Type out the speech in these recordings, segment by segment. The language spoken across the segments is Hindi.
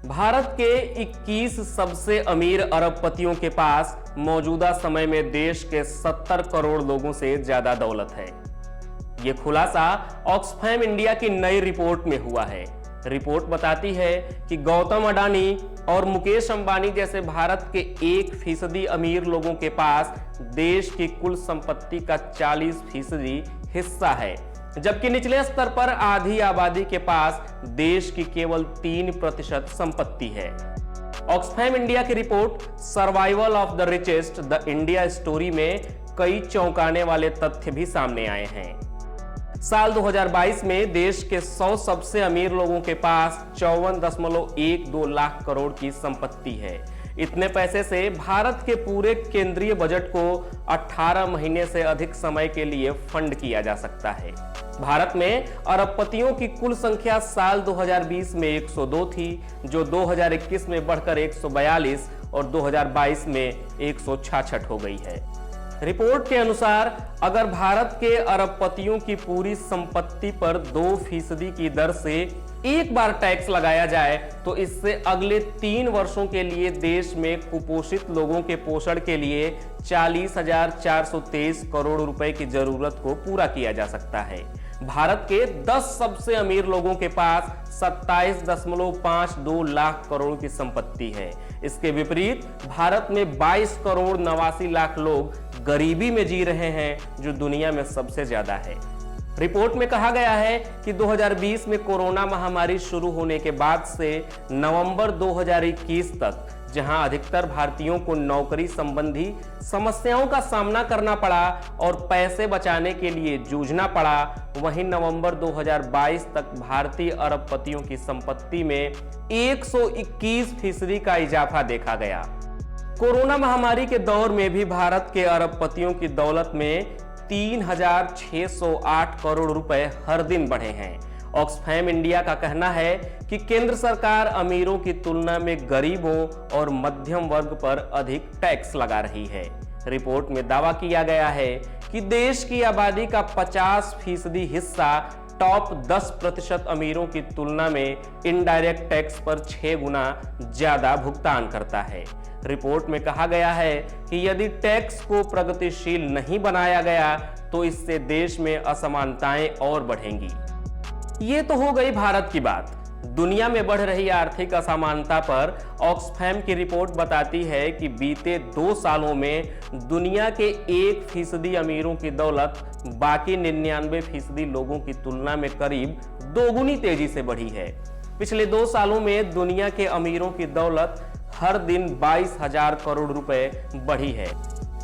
भारत के 21 सबसे अमीर अरबपतियों के पास मौजूदा समय में देश के 70 करोड़ लोगों से ज्यादा दौलत है। यह खुलासा ऑक्सफैम इंडिया की नई रिपोर्ट में हुआ है। रिपोर्ट बताती है कि गौतम अडानी और मुकेश अंबानी जैसे भारत के 1% अमीर लोगों के पास देश की कुल संपत्ति का 40% हिस्सा है, जबकि निचले स्तर पर आधी आबादी के पास देश की केवल 3% संपत्ति है। ऑक्सफैम इंडिया की report survival of the richest the India story में कई चौंकाने वाले तथ्य भी सामने आए हैं। साल 2022 में देश के 100 सबसे अमीर लोगों के पास 54.12 लाख करोड़ की संपत्ति है। इतने पैसे से भारत के पूरे केंद्रीय बजट को 18 महीने से अधिक समय के लिए फंड किया जा सकता है। भारत में अरबपतियों की कुल संख्या साल 2020 में 102 थी, जो 2021 में बढ़कर 142 और 2022 में 166 हो गई है। रिपोर्ट के अनुसार अगर भारत के अरबपतियों की पूरी संपत्ति पर 2% की दर से एक बार टैक्स लगाया जाए तो इससे अगले 3 वर्षों के लिए देश में कुपोषित लोगों के पोषण के लिए 40,423 करोड़ रुपए की जरूरत को पूरा किया जा सकता है। भारत के 10 सबसे अमीर लोगों के पास 27.52 लाख करोड़ की संपत्ति है। इसके विपरीत भारत में 22 करोड़ 89 लाख लोग गरीबी में जी रहे हैं, जो दुनिया में सबसे ज्यादा है। रिपोर्ट में कहा गया है कि 2020 में कोरोना महामारी शुरू होने के बाद से नवंबर 2021 तक जहां अधिकतर भारतीयों को नौकरी संबंधी समस्याओं का सामना करना पड़ा और पैसे बचाने के लिए जूझना पड़ा, वहीं नवंबर 2022 तक भारतीय अरबपतियों की संपत्ति में 121% का इजाफा देखा गया। कोरोना महामारी के दौर में भी भारत के अरबपतियों की दौलत में 3,608 करोड़ रुपए हर दिन बढ़े हैं। ऑक्सफैम इंडिया का कहना है कि केंद्र सरकार अमीरों की तुलना में गरीबों और मध्यम वर्ग पर अधिक टैक्स लगा रही है। रिपोर्ट में दावा किया गया है कि देश की आबादी का 50% हिस्सा टॉप 10% अमीरों की तुलना में इनडायरेक्ट टैक्स पर 6 गुना ज्यादा भुगतान करता है। रिपोर्ट में कहा गया है कि यदि टैक्स को प्रगतिशील नहीं बनाया गया तो इससे देश में असमानताएं और बढ़ेंगी। ये तो हो गई भारत की बात। दुनिया में बढ़ रही आर्थिक असमानता पर ऑक्सफैम की रिपोर्ट बताती है कि बीते 2 सालों में दुनिया के 1% अमीरों की दौलत बाकी 99% लोगों की तुलना में करीब 2 गुनी तेजी से बढ़ी है। पिछले 2 सालों में दुनिया के अमीरों की दौलत हर दिन 22,000 करोड़ रुपए बढ़ी है।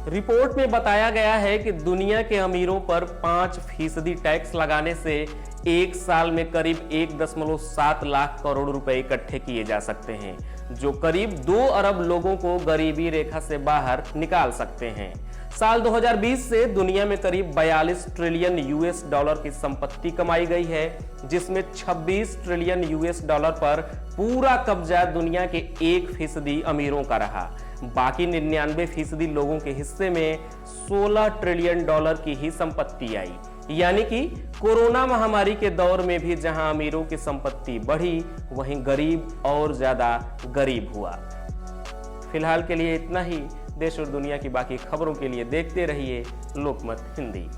रिपोर्ट में बताया गया है कि दुनिया के अमीरों पर 5% टैक्स लगाने से एक साल में करीब 1.7 लाख करोड़ रुपए इकट्ठे किए जा सकते हैं, जो करीब 2 अरब लोगों को गरीबी रेखा से बाहर निकाल सकते हैं। साल 2020 से दुनिया में करीब 42 ट्रिलियन यूएस डॉलर की संपत्ति कमाई गई है, जिसमें 26 ट्रिलियन यूएस डॉलर पर पूरा कब्जा दुनिया के 1% अमीरों का रहा। बाकी 99% लोगों के हिस्से में 16 ट्रिलियन डॉलर की ही संपत्ति आई। यानी कि कोरोना महामारी के दौर में भी जहां अमीरों की संपत्ति बढ़ी, वहीं गरीब और ज्यादा गरीब हुआ। फिलहाल के लिए इतना ही। देश और दुनिया की बाकी खबरों के लिए देखते रहिए लोकमत हिंदी।